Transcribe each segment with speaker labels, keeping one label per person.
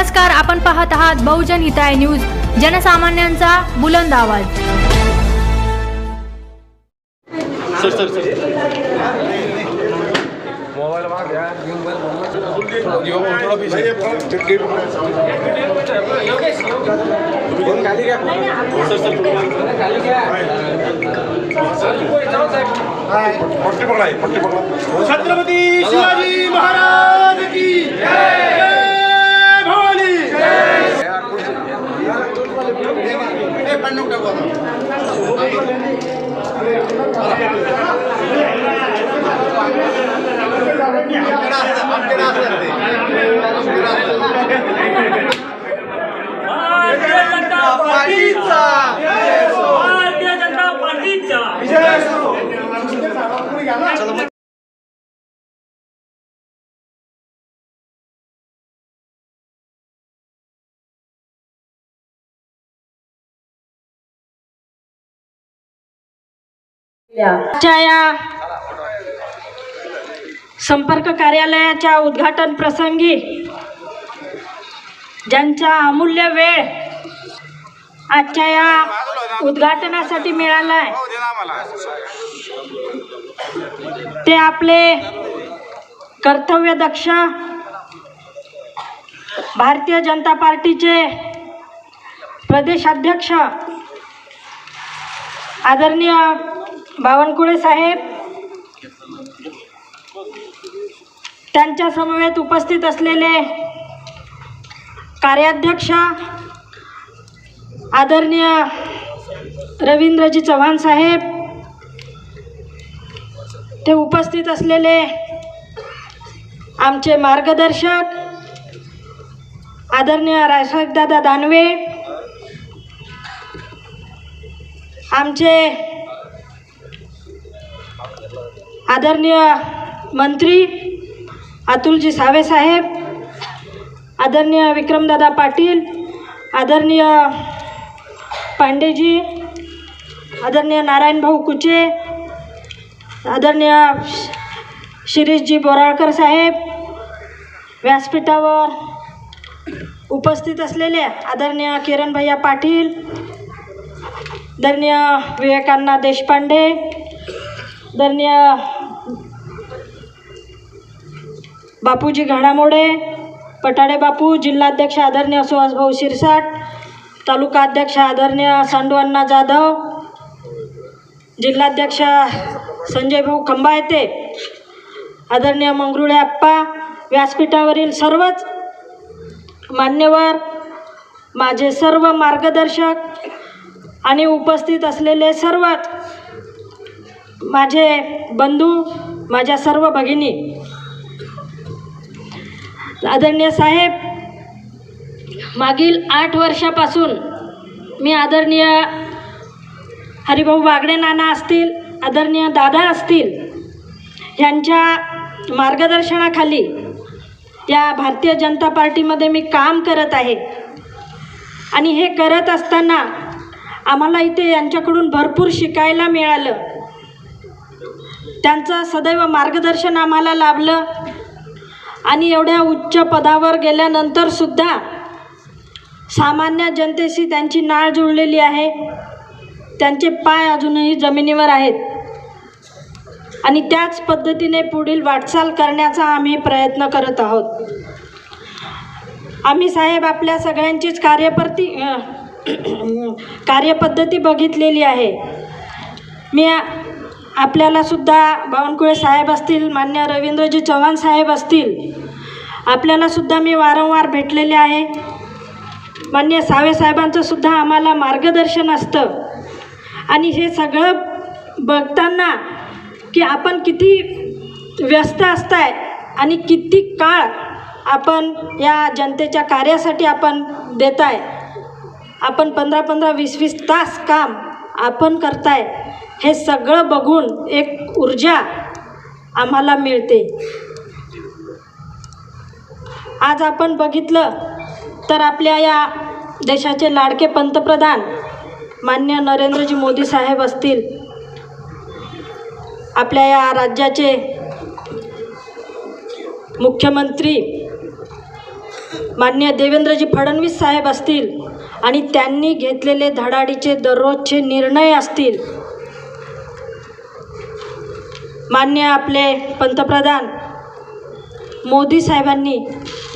Speaker 1: नमस्कार, आपण पाहत आहात बहुजन हिताय न्यूज, जनसामान्यांचा बुलंद आवाज।
Speaker 2: मोबाइल मार दिया
Speaker 3: छत्रपती शिवाजी महाराज की जय, भवानी
Speaker 4: भारतीय जनता पार्टीचा
Speaker 5: या संपर्क कार्यालयाच्या उद्घाटन प्रसंगी ज्यांचा अमूल्य वेळ आजच्या या उद्घाटनासाठी मिळाला आहे ते आपले कर्तव्यदक्ष भारतीय जनता पार्टीचे प्रदेशाध्यक्ष आदरणीय बावनकुळे साहेब, त्यांच्या समवेत उपस्थित असलेले कार्याध्यक्ष आदरणीय रवींद्रजी चव्हाण साहेब, ते उपस्थित असलेले आमचे मार्गदर्शक आदरणीय रायसाहेब दादा दानवे, आमचे आदरणीय मंत्री अतुलजी सावे साहेब, आदरणीय विक्रमदादा पाटील, आदरणीय पांडेजी, आदरणीय नारायण भाऊ कुचे, आदरणीय शिरीषजी बोराळकर साहेब, व्यासपीठावर उपस्थित असलेले आदरणीय किरण भैया पाटील, आदरणीय विवेकांना देशपांडे, आदरणीय बापूजी घाडामोडे, पटाडे बापू, जिल्हाध्यक्ष आदरणीय सुहासभाऊ शिरसाट, तालुका अध्यक्ष आदरणीय सांडूअण्णा जाधव, जिल्हाध्यक्ष संजय भाऊ खंबायते, आदरणीय मंगरुळे आप्पा, व्यासपीठावरील सर्वच मान्यवर, माझे सर्व मार्गदर्शक आणि उपस्थित असलेले सर्वच माझे बंधू, माझ्या सर्व भगिनी, आदरणीय साहेब, मागील 8 वर्षापासून मी आदरणीय हरिभाऊ बागडे नाना असतील, आदरणीय दादा असतील, यांच्या मार्गदर्शनाखाली या भारतीय जनता पार्टीमध्ये मी काम करत आहे। आणि हे करत असताना आम्हाला इथे यांच्याकडून भरपूर शिकायला मिळालं। त्यांचं सदैव मार्गदर्शन आम्हाला लाभलं आणि एवढ्या उच्च पदावर गेल्यानंतर सुद्धा सामान्य जनतेशी त्यांची नाळ जुळलेली आहे। त्यांचे पाय अजूनही जमिनीवर आहेत आणि त्याच पद्धतीने पुढील वाटचाल करण्याचा आम्ही प्रयत्न करत आहोत। आम्ही साहेब आपल्या सगळ्यांचीच कार्यपद्धती बघितलेली आहे। मी आपल्याला सुद्धा बावनकुळे साहेब असतील, मान्य रवींद्रजी चव्हाण साहेब असतील, आपल्याला सुद्धा मी वारंवार भेटलेले आहे। मान्य सावे साहेबांचं सुद्धा आम्हाला मार्गदर्शन असतं आणि हे सगळं बघताना की आपण किती व्यस्त असताय आणि किती काळ आपण या जनतेच्या कार्यासाठी आपण देताय, आपण 15-15, 20-20 तास काम आपण करताय, हे सगळं बघून एक ऊर्जा आम्हाला मिळते। आज आपण बघितलं तर आपल्या या देशाचे लाडके पंतप्रधान माननीय नरेंद्रजी मोदी साहेब असतील, आपल्या या राज्याचे मुख्यमंत्री माननीय देवेंद्रजी फडणवीस साहेब असतील आणि त्यांनी घेतलेले धडाडीचे दररोजचे निर्णय असतील, माननीय आपले पंतप्रधान मोदी साहेबांनी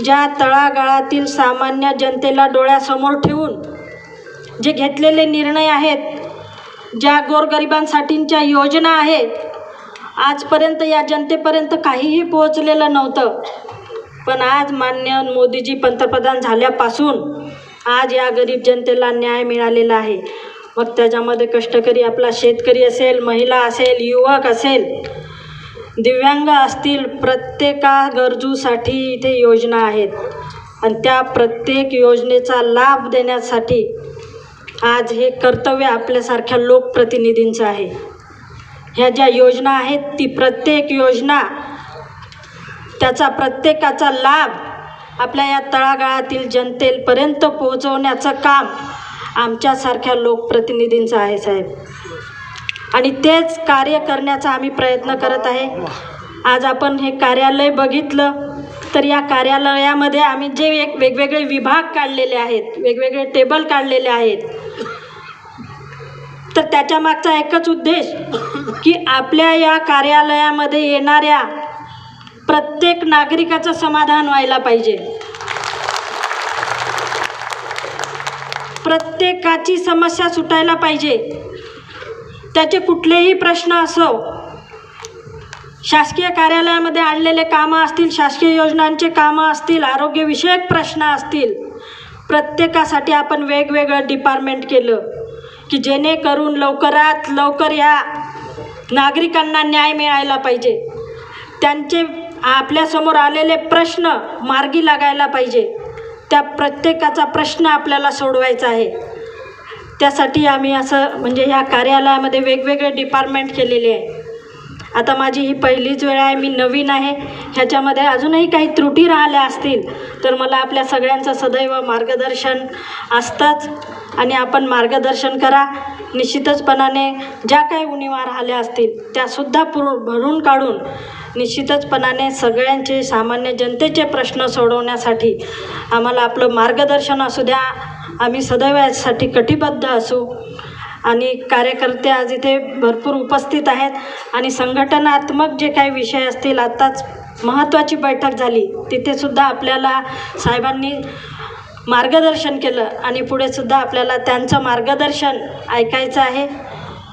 Speaker 5: ज्या तळागाळातील सामान्य जनतेला डोळ्यासमोर ठेवून जे घेतलेले निर्णय आहेत, ज्या गोरगरिबांसाठीच्या योजना आहेत, आजपर्यंत या जनतेपर्यंत काहीही पोहोचलेलं नव्हतं. पण आज माननीय मोदीजी पंतप्रधान झाल्यापासून आज या गरीब जनतेला न्याय मिळालेला आहे. मग त्याच्यामध्ये कष्टकरी आपला शेतकरी असेल, महिला असेल, युवक असेल, दिव्यांग असतील, प्रत्येका गरजूसाठी इथे योजना आहेत. आणि त्या प्रत्येक योजनेचा लाभ देण्यासाठी आज हे कर्तव्य आपल्यासारख्या लोकप्रतिनिधींचं आहे. ह्या ज्या योजना आहेत ती प्रत्येक योजना त्याचा प्रत्येकाचा लाभ आपल्या या तळागाळातील जनतेपर्यंत पोहोचवण्याचं काम आमच्यासारख्या लोकप्रतिनिधींचं आहे साहेब. आणि तेच कार्य करण्याचा आम्ही प्रयत्न करत आहे. आज आपण हे कार्यालय बघितलं तर या कार्यालयामध्ये आम्ही जे वेगवेगळे विभाग काढलेले आहेत, वेगवेगळे टेबल काढलेले आहेत, तर त्याच्या मागचा एकच उद्देश की आपल्या या कार्यालयामध्ये येणाऱ्या प्रत्येक नागरिकाचं समाधान व्हायला पाहिजे. प्रत्येकाची समस्या सुटायला पाहिजे. त्याचे कुठलेही प्रश्न असो, शासकीय कार्यालयामध्ये आणलेले कामं असतील, शासकीय योजनांचे कामं असतील, आरोग्यविषयक प्रश्न असतील, प्रत्येकासाठी आपण वेगवेगळं डिपार्टमेंट केलं की जेणेकरून लवकरात लवकर या नागरिकांना न्याय मिळायला पाहिजे. त्यांचे आपल्यासमोर आलेले प्रश्न मार्गी लागायला पाहिजे. त्या प्रत्येकाचा प्रश्न आपल्याला सोडवायचा आहे. त्यासाठी आम्ही असं म्हणजे ह्या कार्यालयामध्ये वेगवेगळे डिपार्टमेंट केलेले आहे. आता माझी ही पहिलीच वेळ आहे, मी नवीन आहे. ह्याच्यामध्ये अजूनही काही त्रुटी राहिल्या असतील तर मला आपल्या सगळ्यांचं सदैव मार्गदर्शन असतंच आणि आपण मार्गदर्शन करा. निश्चितचपणाने ज्या काही उणिवा राहिल्या असतील त्यासुद्धा भरून काढून निश्चितचपणाने सगळ्यांचे सामान्य जनतेचे प्रश्न सोडवण्यासाठी आम्हाला आपलं मार्गदर्शन असू द्या. आम्ही सदैव यासाठी कटिबद्ध असू. आणि कार्यकर्ते आज इथे भरपूर उपस्थित आहेत आणि संघटनात्मक जे काही विषय असतील, आत्ताच महत्त्वाची बैठक झाली तिथेसुद्धा आपल्याला साहेबांनी मार्गदर्शन केलं आणि पुढेसुद्धा आपल्याला त्यांचं मार्गदर्शन ऐकायचं आहे.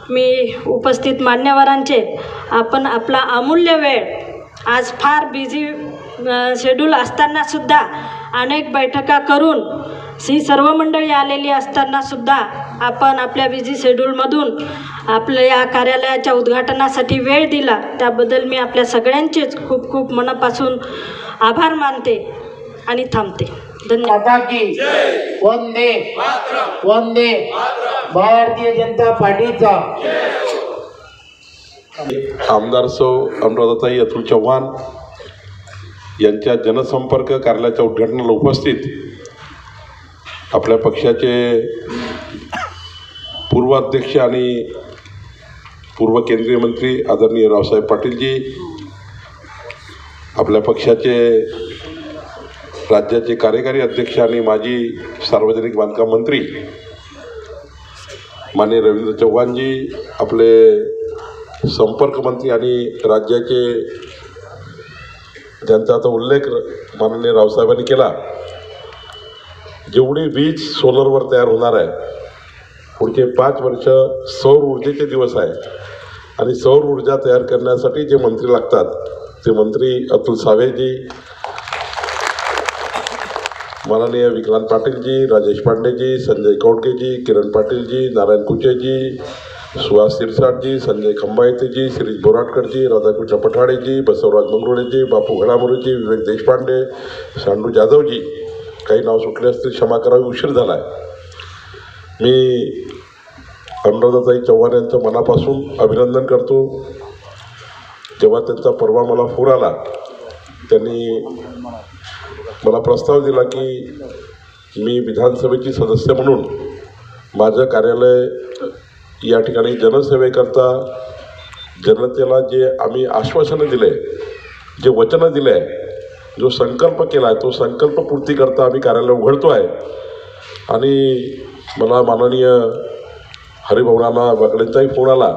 Speaker 5: मी उपस्थित मान्यवरांचे आपण आपला अमूल्य वेळ आज फार बिझी शेड्यूल असतानासुद्धा अनेक बैठका करून ही सर्व मंडळी आलेली असतानासुद्धा आपण आपल्या बिझी शेड्यूलमधून आपल्या या कार्यालयाच्या उद्घाटनासाठी वेळ दिला, त्याबद्दल मी आपल्या सगळ्यांचेच खूप खूप मनापासून आभार मानते आणि थांबते. धन्यवाद.
Speaker 2: वंदे वंदे भारतीय जनता पार्टीचा
Speaker 4: आमदार सौ अनुराधाताई अतुल चव्हाण यांच्या जनसंपर्क कार्यालयाच्या उद्घाटनाला उपस्थित आपल्या पक्षाचे पूर्व अध्यक्ष आणि पूर्व केंद्रीय मंत्री आदरणीय रावसाहेब पाटीलजी, आपल्या पक्षाचे राज्याचे कार्यकारी अध्यक्ष आणि माजी सार्वजनिक बांधकाम मंत्री माननीय रवींद्र चव्हाणजी, आपले संपर्क मंत्री आणि राज्याचे ज्यांचा आता उल्लेख माननीय रावसाहेबांनी केला, जेवढी वीज सोलरवर तयार होणार आहे, पुढचे 5 वर्ष सौर ऊर्जेचे दिवस आहे आणि सौर ऊर्जा तयार करण्यासाठी जे मंत्री लागतात ते मंत्री अतुल सावेजी, माननीय विक्रांत पाटीलजी, राजेश पांडेजी, संजय कौडकेजी, किरण पाटीलजी, नारायण कुचेजी, सुहास सिरसाटजी, संजय खंबायतेजी, शिरीष बोराटकरजी, राधाकृष्ण पठाडेजी, बसवराज मंगरुळेजी, बापू घडामोरेजी, विवेक देशपांडे, सांडू जाधवजी, काही नाव सुटले असतील क्षमा करावी, उशीर झाला आहे. मी अनुराधाताई चव्हाण यांचं मनापासून अभिनंदन करतो. जेव्हा त्यांचा परवा मला फोन आला, त्यांनी मला प्रस्ताव दिला की मी विधानसभेची सदस्य म्हणून माझं कार्यालय या ठिकाणी जनसेवेकरता जनतेला जे आम्ही आश्वासनं दिले, जे वचनं दिले आहे जो संकल्प केला आहे तो संकल्प पूर्ती करता आम्ही कार्यालय उघडतो आहे. आणि मला माननीय हरिभाऊनाना बागडेंचाही फोन आला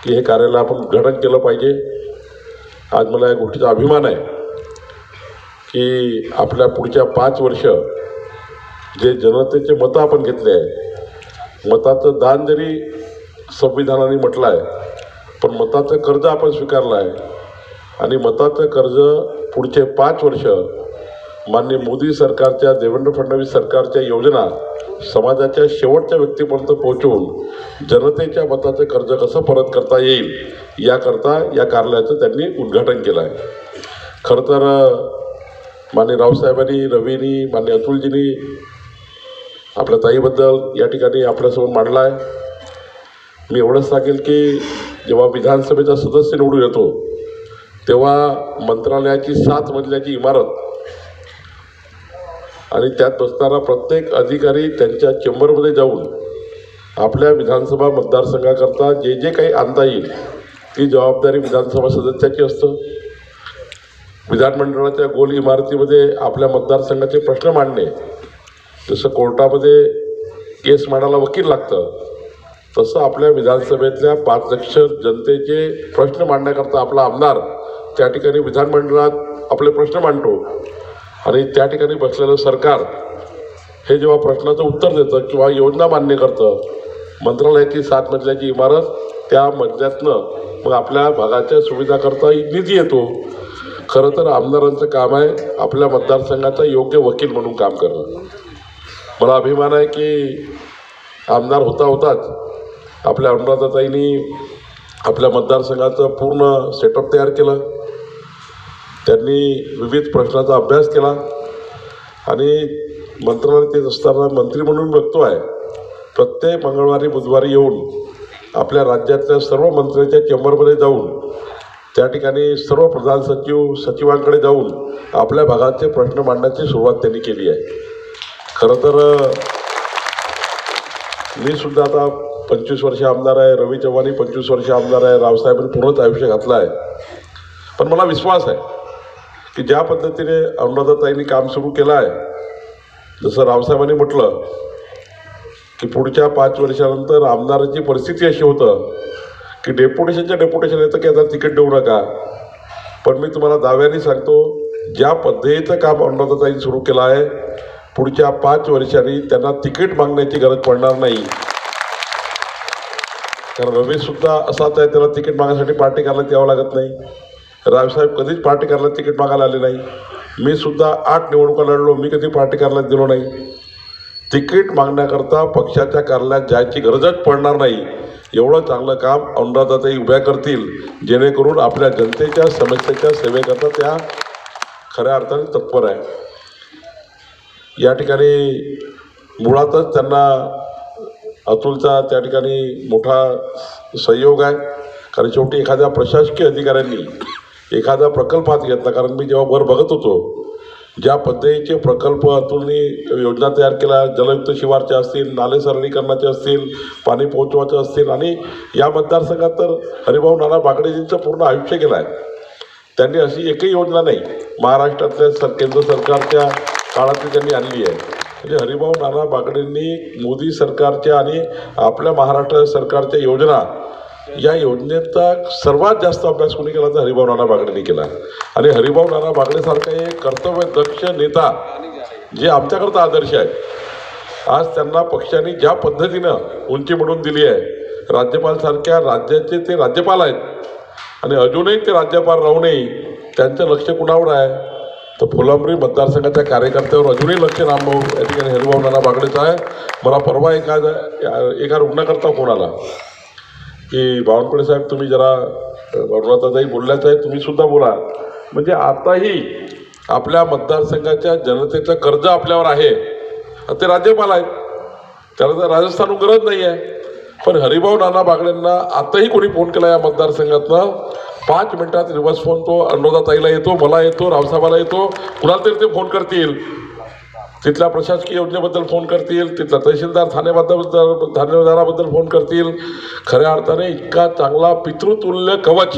Speaker 4: की हे कार्यालय आपण उद्घाटन केलं पाहिजे. आज मला या गोष्टीचा अभिमान आहे की आपल्या पुढच्या 5 वर्ष जे जनतेचे मतं आपण घेतले आहे, मताचं दान जरी संविधानाने म्हटलं आहे, पण मताचं कर्ज आपण स्वीकारलं आहे. आणि मताचं कर्ज पुढचे 5 वर्ष माननीय मोदी सरकारच्या, देवेंद्र फडणवीस सरकारच्या योजना समाजाच्या शेवटच्या व्यक्तीपर्यंत पोहोचवून जनतेच्या मताचं कर्ज कसं परत करता येईल याकरता या कार्यालयाचं त्यांनी उद्घाटन केलं आहे. खरं तर माननीय रावसाहेबांनी, रवीनी, माननीय अतुलजींनी आपल्या ताईबद्दल या ठिकाणी आपल्यासमोर मांडला आहे. मी एवढंच सांगेल की जेव्हा विधानसभेचा सदस्य निवडून येतो तेव्हा मंत्रालयाची 7 मजल्याची इमारत आणि त्यात बसणारा प्रत्येक अधिकारी त्यांच्या चेंबरमध्ये जाऊन आपल्या विधानसभा मतदारसंघाकरता जे जे काही आणता येईल ती जबाबदारी विधानसभा सदस्याची असतं. विधानमंडळाच्या गोल इमारतीमध्ये आपल्या मतदारसंघाचे प्रश्न मांडणे, जसं कोर्टामध्ये केस मांडायला वकील लागतं, तसं आपल्या विधानसभेतल्या 5 लक्ष जनतेचे प्रश्न मांडण्याकरता आपला आमदार त्या ठिकाणी विधानमंडळात आपले प्रश्न मांडतो. आणि त्या ठिकाणी बसलेलं सरकार हे जेव्हा प्रश्नाचं उत्तर देतं किंवा योजना मान्य करतं, मंत्रालयाची 7 मजल्याची इमारत, त्या मजल्यातनं मग आपल्या भागाच्या सुविधाकरता निधी येतो. खरं तर आमदारांचं काम आहे आपल्या मतदारसंघाचा योग्य वकील म्हणून काम करणं. मला अभिमान आहे की आमदार होताच आपल्या अनुराधाताईंनी आपल्या मतदारसंघाचं पूर्ण सेटअप तयार केलं. त्यांनी विविध प्रश्नाचा अभ्यास केला आणि मंत्रालयात येत असताना मंत्री म्हणून बघतो आहे प्रत्येक मंगळवारी बुधवारी येऊन आपल्या राज्यातल्या सर्व मंत्र्यांच्या चेंबरमध्ये जाऊन त्या ठिकाणी सर्व प्रधान सचिव, सचिवांकडे जाऊन आपल्या भागाचे प्रश्न मांडण्याची सुरुवात त्यांनी केली आहे. खरं तर मी सुद्धा आता 25 वर्ष आमदार आहे, रवी चव्हाणही 25 वर्ष आमदार आहे, रावसाहेबांनी पूर्णच आयुष्य घातलं आहे. पण मला विश्वास आहे की ज्या पद्धतीने अनुराधाताईंनी काम सुरू केलं आहे, जसं रावसाहेबांनी म्हटलं की पुढच्या 5 वर्षानंतर आमदाराची परिस्थिती अशी होतं की डेप्युटेशन येतं की आता तिकीट देऊ नका. पण मी तुम्हाला दाव्याने सांगतो, ज्या पद्धतीचं काम अनुराधाताईंनी सुरू केलं आहे, पुढच्या 5 वर्षांनी त्यांना तिकीट मागण्याची गरज पडणार नाही. कारण रवीसुद्धा असाच आहे, त्याला तिकीट मागण्यासाठी पार्टी कार्यालयात यावं लागत नाही. रावसाहेब कधीच पार्टी कार्यालयात तिकीट मागायला आले नाही. मी सुद्धा 8 निवडणुका लढलो, मी कधी पार्टी कार्यालयात गेलो नाही. तिकीट मागण्याकरता पक्षाच्या कार्यालयात जायची गरजच पडणार नाही. एवढं चांगलं काम अनुराधाताई उभ्या करतील, जेणेकरून आपल्या जनतेच्या समस्येच्या सेवेकरता त्या खऱ्या अर्थाने तत्पर आहे. या ठिकाणी मुळातच त्यांना अतुलचा त्या ठिकाणी मोठा सहयोग आहे. कारण शेवटी एखाद्या प्रशासकीय अधिकाऱ्यांनी एखादा प्रकल्प हाती घेतला, कारण मी जेव्हा वर बघत होतो ज्या पद्धतीचे प्रकल्प अतुलनी योजना तयार केल्या, जलयुक्त शिवारचे असतील, नाले सरळीकरणाचे असतील, पाणी पोहोचवायचे असतील, आणि या मतदारसंघात तर हरिभाऊ नाना बागडेजींचं पूर्ण आयुष्य गेलं आहे. त्यांनी अशी एकही योजना नाही महाराष्ट्रातल्या केंद्र सरकारच्या काळातली त्यांनी आणली आहे. म्हणजे हरिभाऊ नाना बागडेंनी मोदी सरकारच्या आणि आपल्या महाराष्ट्र सरकारच्या योजना, या योजनेचा सर्वात जास्त अभ्यास कोणी केला तर हरिभाऊ नाना बागडेंनी केला. आणि हरिभाऊ नाना बागडेसारखा एक कर्तव्यदक्ष नेता जे आमच्याकरता आदर्श आहे. आज त्यांना पक्षाने ज्या पद्धतीनं उंची मिळवून दिली आहे, राज्यपालसारख्या राज्याचे ते राज्यपाल आहेत आणि अजूनही ते राज्यपाल राहूनही त्यांचं लक्ष कुणावर आहे तर फुलंब्री मतदारसंघाच्या कार्यकर्त्यावर अजूनही लक्ष रामभाऊ या ठिकाणी हरिभाऊ नाना बागडेचं आहे. मला परवा एका रुग्णाकरता फोन आला की बावनकुळे साहेब तुम्ही जरा अनुराधाताई बोलल्याचं आहे, तुम्ही सुद्धा बोला. म्हणजे आताही आपल्या मतदारसंघाच्या जनतेचं कर्ज आपल्यावर आहे. ते राज्यपाल आहेत, त्याला तर राजस्थानहून गरज नाही आहे. पण हरिभाऊ नाना बागडेंना आताही कोणी फोन केला या मतदारसंघातनं 5 मिनिटात रिव्हर्स फोन तो अनुराधाताईला येतो, मला येतो, रावसाहेबाला येतो, कुणाला तरी ते फोन करतील, तिथल्या प्रशासकीय योजनेबद्दल फोन करतील, तिथला तहसीलदार ठाणेदाराबद्दल फोन करतील. खऱ्या अर्थाने इतका चांगला पितृतुल्य कवच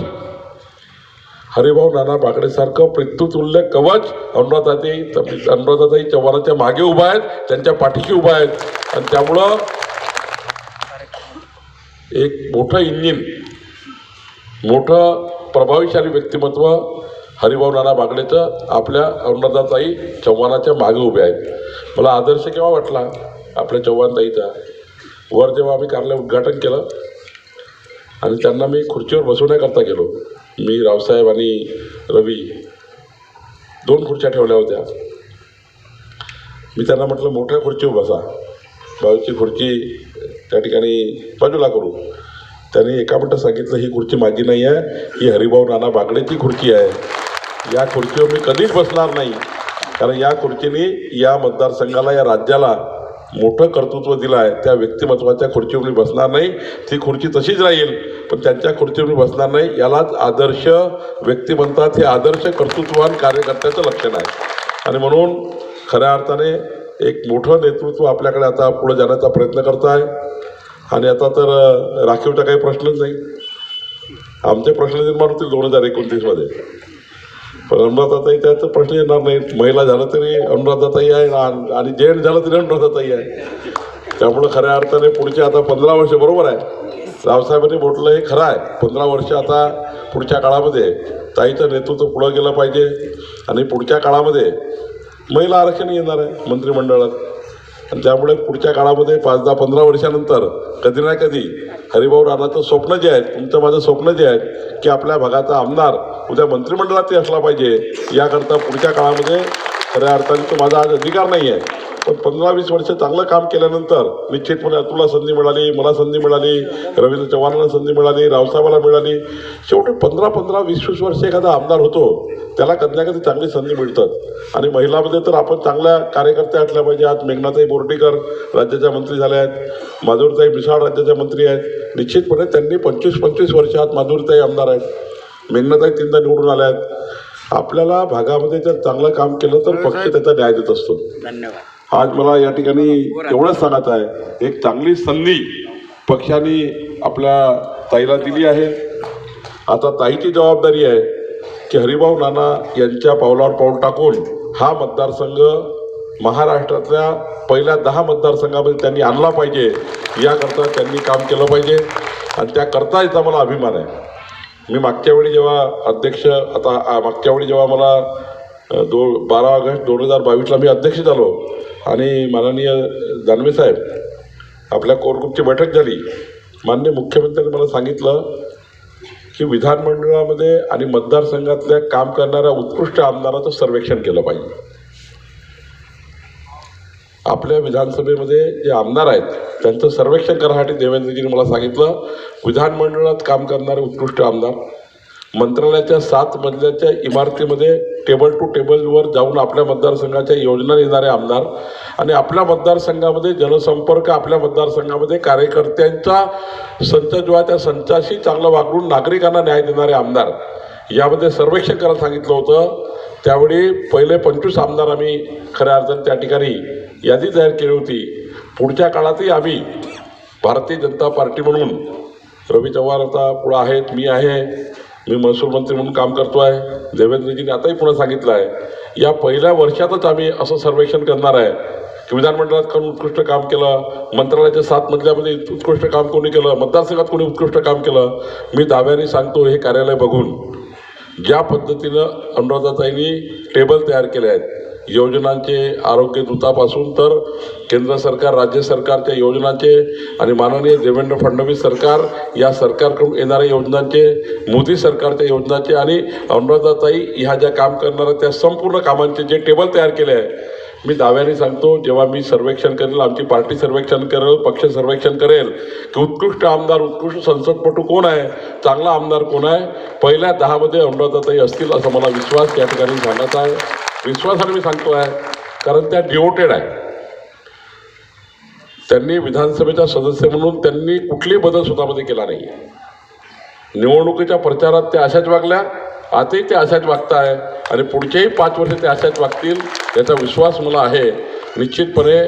Speaker 4: हरिभाऊ नाना बागडेसारखं मृत्यूतुल्य कवच अनुराधाताई चव्हाणांच्या मागे उभा आहेत, त्यांच्या पाठीशी उभा आहेत. आणि त्यामुळं एक मोठं इंजिन, मोठं प्रभावशाली व्यक्तिमत्व हरिभाऊ नाना बागडेचं आपल्या अनुराधाताई चव्हाणांच्या मागे उभे आहेत. मला आदर्श केव्हा वाटला आपल्या चव्हाणताईचा, वर जेव्हा आम्ही कार्यालय उद्घाटन केलं आणि त्यांना मी खुर्चीवर बसवण्याकरता गेलो. मी, रावसाहेब आणि रवी 2 खुर्च्या ठेवल्या होत्या. मी त्यांना म्हटलं मोठ्या खुर्चीवर बसा, बाजूची खुर्ची त्या ठिकाणी बाजूला करू. त्यांनी एका मिनिटात सांगितलं, ही खुर्ची माझी नाही आहे, ही हरिभाऊ नाना बागडेची खुर्ची आहे. या खुर्चीवर मी कधीच बसणार नाही, कारण या खुर्चीने या मतदारसंघाला, या राज्याला मोठं कर्तृत्व दिलं आहे. त्या व्यक्तिमत्वाच्या खुर्चीवर मी बसणार नाही, ती खुर्ची तशीच राहील, पण त्यांच्या खुर्चीवर मी बसणार नाही. यालाच आदर्श व्यक्ती म्हणतात. हे आदर्श कर्तृत्ववान कार्यकर्त्याचं लक्षण आहे. आणि म्हणून खऱ्या अर्थाने एक मोठं नेतृत्व आपल्याकडे आता पुढे जाण्याचा प्रयत्न करत आहे. आणि आता तर राखीवचा काही प्रश्नच नाही. आमचे प्रश्न निर्माण होतील 2029मध्ये, पण अनुराधाताई त्याचा प्रश्न येणार नाही. महिला झालं तरी अनुराधाताई आहे आणि जेंट झालं तरी अनुराधाताई आहे. त्यामुळं खऱ्या अर्थाने पुढचे आता 15 वर्ष, बरोबर आहे रावसाहेबांनी म्हटलं, हे खरं आहे. 15 वर्ष आता पुढच्या काळामध्ये ताईचं नेतृत्व पुढं गेलं पाहिजे. आणि पुढच्या काळामध्ये महिला आरक्षण येणार आहे मंत्रिमंडळात. आणि त्यामुळे पुढच्या काळामध्ये 5-10-15 वर्षानंतर कधी ना कधी हरिभाऊ नानाचं स्वप्न जे आहे, तुमचं माझं स्वप्न जे आहे की आपल्या भागाचा आमदार उद्या मंत्रिमंडळातही असला पाहिजे, याकरता पुढच्या काळामध्ये खऱ्या अर्थाने तो माझा आज अधिकार नाही आहे, पण 15-20 वर्ष चांगलं काम केल्यानंतर निश्चितपणे तुला संधी मिळाली, मला संधी मिळाली, रवींद्र चव्हाणांना संधी मिळाली, रावसाहेबाला मिळाली. शेवटी 15-20 वर्ष एखादा आमदार होतो, त्याला कधी ना कधी चांगली संधी मिळतात. आणि महिलामध्ये तर आपण चांगल्या कार्यकर्त्या असल्या पाहिजे. आज मेघनाताई बोर्डीकर राज्याच्या मंत्री झाल्या आहेत, माधुरीताई मिसाळ राज्याच्या मंत्री आहेत. निश्चितपणे त्यांनी 25-25 वर्षात माधुरीताई आमदार आहेत, मेघनाताई 3दा निवडून आल्या आहेत. आपल्याला भागामध्ये जर चांगलं काम केलं तर पक्ष त्याचा न्याय देत असतो.
Speaker 2: धन्यवाद.
Speaker 4: आज मला या ठिकाणी एवढंच सांगत आहे, एक चांगली संधी पक्षाने आपल्या ताईला दिली आहे. आता ताईची जबाबदारी आहे की हरिभाऊ नाना यांच्या पावलावर पाऊल टाकून हा मतदारसंघ महाराष्ट्रातल्या पहिल्या 10 मतदारसंघामध्ये त्यांनी आणला पाहिजे. याकरता त्यांनी काम केलं पाहिजे आणि त्याकरता याचा मला अभिमान आहे. मी मागच्या वेळी जेव्हा मला 12 ऑगस्ट 2022ला मी अध्यक्ष झालो आणि माननीय दानवे साहेब आपल्या कोर ग्रुपची बैठक झाली. माननीय मुख्यमंत्र्यांनी मला सांगितलं की विधानमंडळामध्ये आणि मतदारसंघातल्या काम करणाऱ्या उत्कृष्ट आमदाराचं सर्वेक्षण केलं पाहिजे. आपल्या विधानसभेमध्ये जे आमदार आहेत त्यांचं सर्वेक्षण करण्यासाठी देवेंद्रजींनी मला सांगितलं, विधानमंडळात काम करणारे उत्कृष्ट आमदार, मंत्रालयाच्या 7 मजल्याच्या इमारतीमध्ये टेबल टू टेबलवर जाऊन आपल्या मतदारसंघाच्या योजना देणारे आमदार आणि आपल्या मतदारसंघामध्ये जनसंपर्क, आपल्या मतदारसंघामध्ये कार्यकर्त्यांचा संच जो आहे त्या संचाशी चांगलं वागून नागरिकांना न्याय देणारे आमदार, यामध्ये सर्वेक्षण करायला सांगितलं होतं. त्यावेळी पहिले 25 आमदार आम्ही खऱ्या अर्थाने त्या ठिकाणी यादी तयार केली होती. पुढच्या काळातही आम्ही भारतीय जनता पार्टी म्हणून, रवी चव्हाण आता पुढं आहेत, मी आहे, मी महसूल मंत्री म्हणून काम करतो आहे, देवेंद्रजींनी आताही पुन्हा सांगितलं आहे, या पहिल्या वर्षातच आम्ही असं सर्वेक्षण करणार आहे की विधानमंडळात कोणी उत्कृष्ट काम केलं, मंत्रालयाच्या 7 मजल्यामध्ये उत्कृष्ट काम कोणी केलं, मतदारसंघात कोणी उत्कृष्ट काम केलं. मी दाव्याने सांगतो, हे कार्यालय बघून ज्या पद्धतीनं अनुराधाताईंनी टेबल तयार केले आहेत योजनांचे, आरोग्य दूतापासून तर केंद्र सरकार, राज्य सरकारच्या योजनांचे आणि माननीय देवेंद्र फडणवीस सरकार या सरकारकडून येणाऱ्या योजनांचे, मोदी सरकारच्या योजनांचे आणि अनुराधाताई ह्या ज्या काम करणाऱ्या त्या संपूर्ण कामांचे जे टेबल तयार केले आहे, मी दाव्याने सांगतो, जेव्हा मी सर्वेक्षण करेल, आमची पार्टी सर्वेक्षण करेल, पक्ष सर्वेक्षण करेल की उत्कृष्ट आमदार, उत्कृष्ट संसदपटू कोण आहे, चांगला आमदार कोण आहे, पहिल्या 10मध्ये अनुराधाताई असतील असा मला विश्वास या ठिकाणी सांगत आहे. विश्वासाने मी सांगतो आहे, कारण त्या डिवोटेड आहे. त्यांनी विधानसभेचा सदस्य म्हणून त्यांनी कुठलीही बदल स्वतःमध्ये केला नाही. निवडणुकीच्या प्रचारात त्या अशाच वागल्या, आताही ते अशाच वागताय आणि पुढचेही 5 वर्ष ते अशाच वागतील याचा विश्वास मला आहे. निश्चितपणे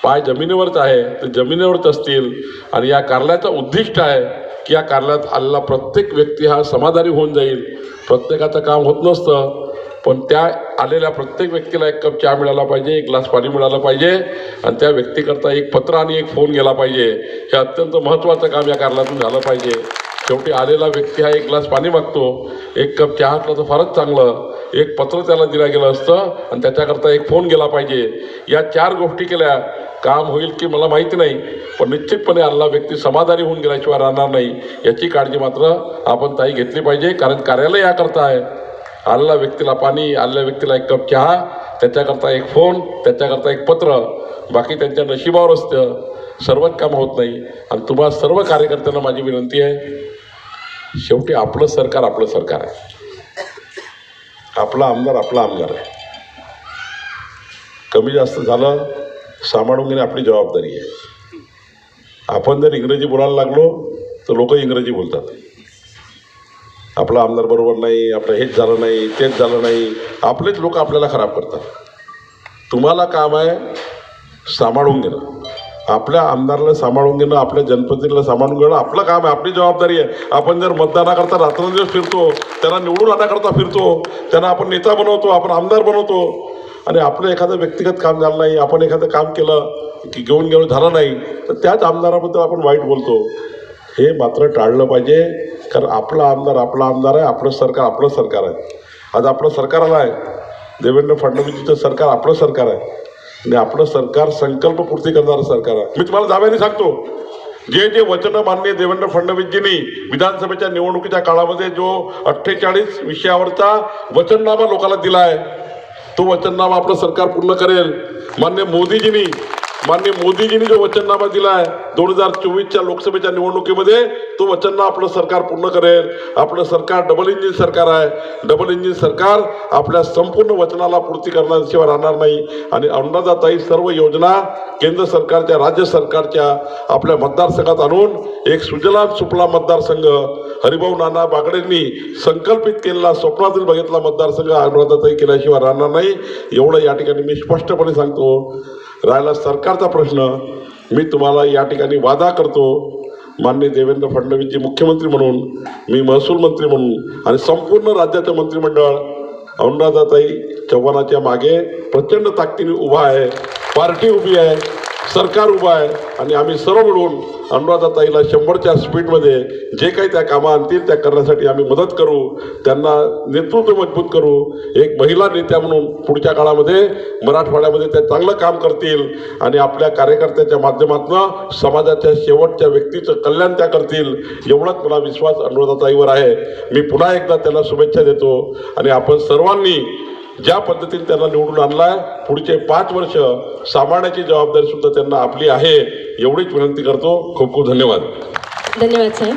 Speaker 4: पाय जमिनीवरच आहे, ते जमिनीवरच असतील आणि या कार्यालयाचं उद्दिष्ट आहे की या कार्यालयात आलेला प्रत्येक व्यक्ती हा समाधानी होऊन जाईल. प्रत्येकाचं काम होत नसतं, पण त्या आलेल्या प्रत्येक व्यक्तीला एक कप चहा मिळाला पाहिजे, एक ग्लास पाणी मिळालं पाहिजे आणि त्या व्यक्तीकरता एक पत्र आणि एक फोन गेला पाहिजे. हे अत्यंत महत्त्वाचं काम या कार्यालयातून झालं पाहिजे. शेवटी आलेला व्यक्ती हा एक ग्लास पाणी मागतो, एक कप चहा असलं तर फारच चांगलं, एक पत्र त्याला दिलं गेलं असतं आणि त्याच्याकरता एक फोन गेला पाहिजे. या 4 गोष्टी केल्या काम होईल की मला माहिती नाही, पण निश्चितपणे आलेला व्यक्ती समाधानी होऊन गेल्याशिवाय राहणार नाही याची काळजी मात्र आपण ताई घेतली पाहिजे. कारण कार्यालय याकरता आहे. आलेल्या व्यक्तीला पाणी, आलेल्या व्यक्तीला एक कप चहा, त्याच्याकरता एक फोन, त्याच्याकरता एक पत्र, बाकी त्यांच्या नशिबावर असतं. सर्वच कामं होत नाही. आणि तुम्हा सर्व कार्यकर्त्यांना माझी विनंती आहे, शेवटी आपलं सरकार आहे. आपला आमदार आहे. कमी जास्त झालं सांभाळून घेणे आपली जबाबदारी आहे. आपण जर इंग्रजी बोलायला लागलो तर लोक इंग्रजी बोलतात. आपला आमदार बरोबर नाही, आपलं हेच झालं नाही, तेच झालं नाही, आपलेच लोक आपल्याला खराब करतात. तुम्हाला काम आहे सांभाळून घेणं, आपल्या आमदाराला सांभाळून घेणं, आपल्या जनप्रतिनिधीला सांभाळून घेणं आपलं काम आहे, आपली जबाबदारी आहे. आपण जर मतदानाकरता रात्रंदिवस फिरतो, त्यांना निवडून आणण्याकरता फिरतो, त्यांना आपण नेता बनवतो, आपण आमदार बनवतो आणि आपलं एखादं व्यक्तिगत काम झालं नाही, आपण एखादं काम केलं की घेऊन झालं नाही तर त्याच आमदाराबद्दल आपण वाईट बोलतो. हे मात्र टाळलं पाहिजे. कारण आपला आमदार आहे, आपलं सरकार आहे. आज आपलं सरकार आलं आहे, देवेंद्र फडणवीसचं सरकार आपलं सरकार आहे आणि आपलं सरकार संकल्पपूर्ती करणारं सरकार आहे. मी तुम्हाला दाव्याने सांगतो, जे वचनं माननीय देवेंद्र फडणवीसजींनी विधानसभेच्या निवडणुकीच्या काळामध्ये जो 48 विषयावरचा वचननामा लोकांना दिला आहे, तो वचननामा आपलं सरकार पूर्ण करेल. माननीय मोदीजींनी जो वचननामा दिला आहे 2024च्या लोकसभेच्या निवडणुकीमध्ये, तो वचननामा आपलं सरकार पूर्ण करेल. आपलं सरकार डबल इंजिन सरकार आहे. डबल इंजिन सरकार आपल्या संपूर्ण वचनाला पूर्ती करण्याशिवाय राहणार नाही. आणि अन्नदाताई सर्व योजना केंद्र सरकारच्या, राज्य सरकारच्या आपल्या मतदारसंघात आणून एक सुजलाम सुफलाम मतदारसंघ, हरिभाऊ नाना बागडेंनी संकल्पित केलेला, स्वप्नातील बघितला मतदारसंघ अन्नदाताई केल्याशिवाय राहणार नाही. एवढं या ठिकाणी मी स्पष्टपणे सांगतो. राहिला सरकारचा प्रश्न, मी तुम्हाला या ठिकाणी वादा करतो, माननीय देवेंद्र फडणवीसजी मुख्यमंत्री म्हणून, मी महसूल मंत्री म्हणून आणि संपूर्ण राज्याचं मंत्रिमंडळ अनुराधाताई चव्हाणाच्या मागे प्रचंड ताकदीने उभा आहे. पार्टी उभी आहे, सरकार उभं आहे आणि आम्ही सर्व मिळून अनुराधाताईला 100च्या स्पीडमध्ये जे काही त्या कामं आणतील त्या करण्यासाठी आम्ही मदत करू, त्यांना नेतृत्व मजबूत करू. एक महिला नेत्या म्हणून पुढच्या काळामध्ये मराठवाड्यामध्ये त्या चांगलं काम करतील आणि आपल्या कार्यकर्त्याच्या माध्यमातून समाजाच्या शेवटच्या व्यक्तीचं कल्याण त्या करतील, एवढाच मला विश्वास अनुराधाताईवर आहे. मी पुन्हा एकदा त्यांना शुभेच्छा देतो आणि आपण सर्वांनी ज्या पद्धतीने त्यांना निवडून आणलाय, पुढचे 5 वर्ष सांभाळण्याची जबाबदारी सुद्धा त्यांना आपली आहे, एवढीच विनंती करतो. खूप खूप धन्यवाद.
Speaker 5: धन्यवाद साहेब.